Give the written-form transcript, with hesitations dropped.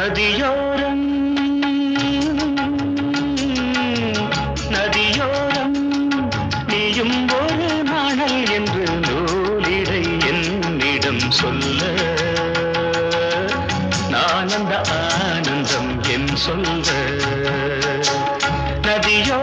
நதியோரம் நதியோரம் நீயும் ஒரு நாணல் என்று நூலிடை என்னிடம் சொல்ல நான் அந்த ஆனந்தம் என் சொல்ல நதியோ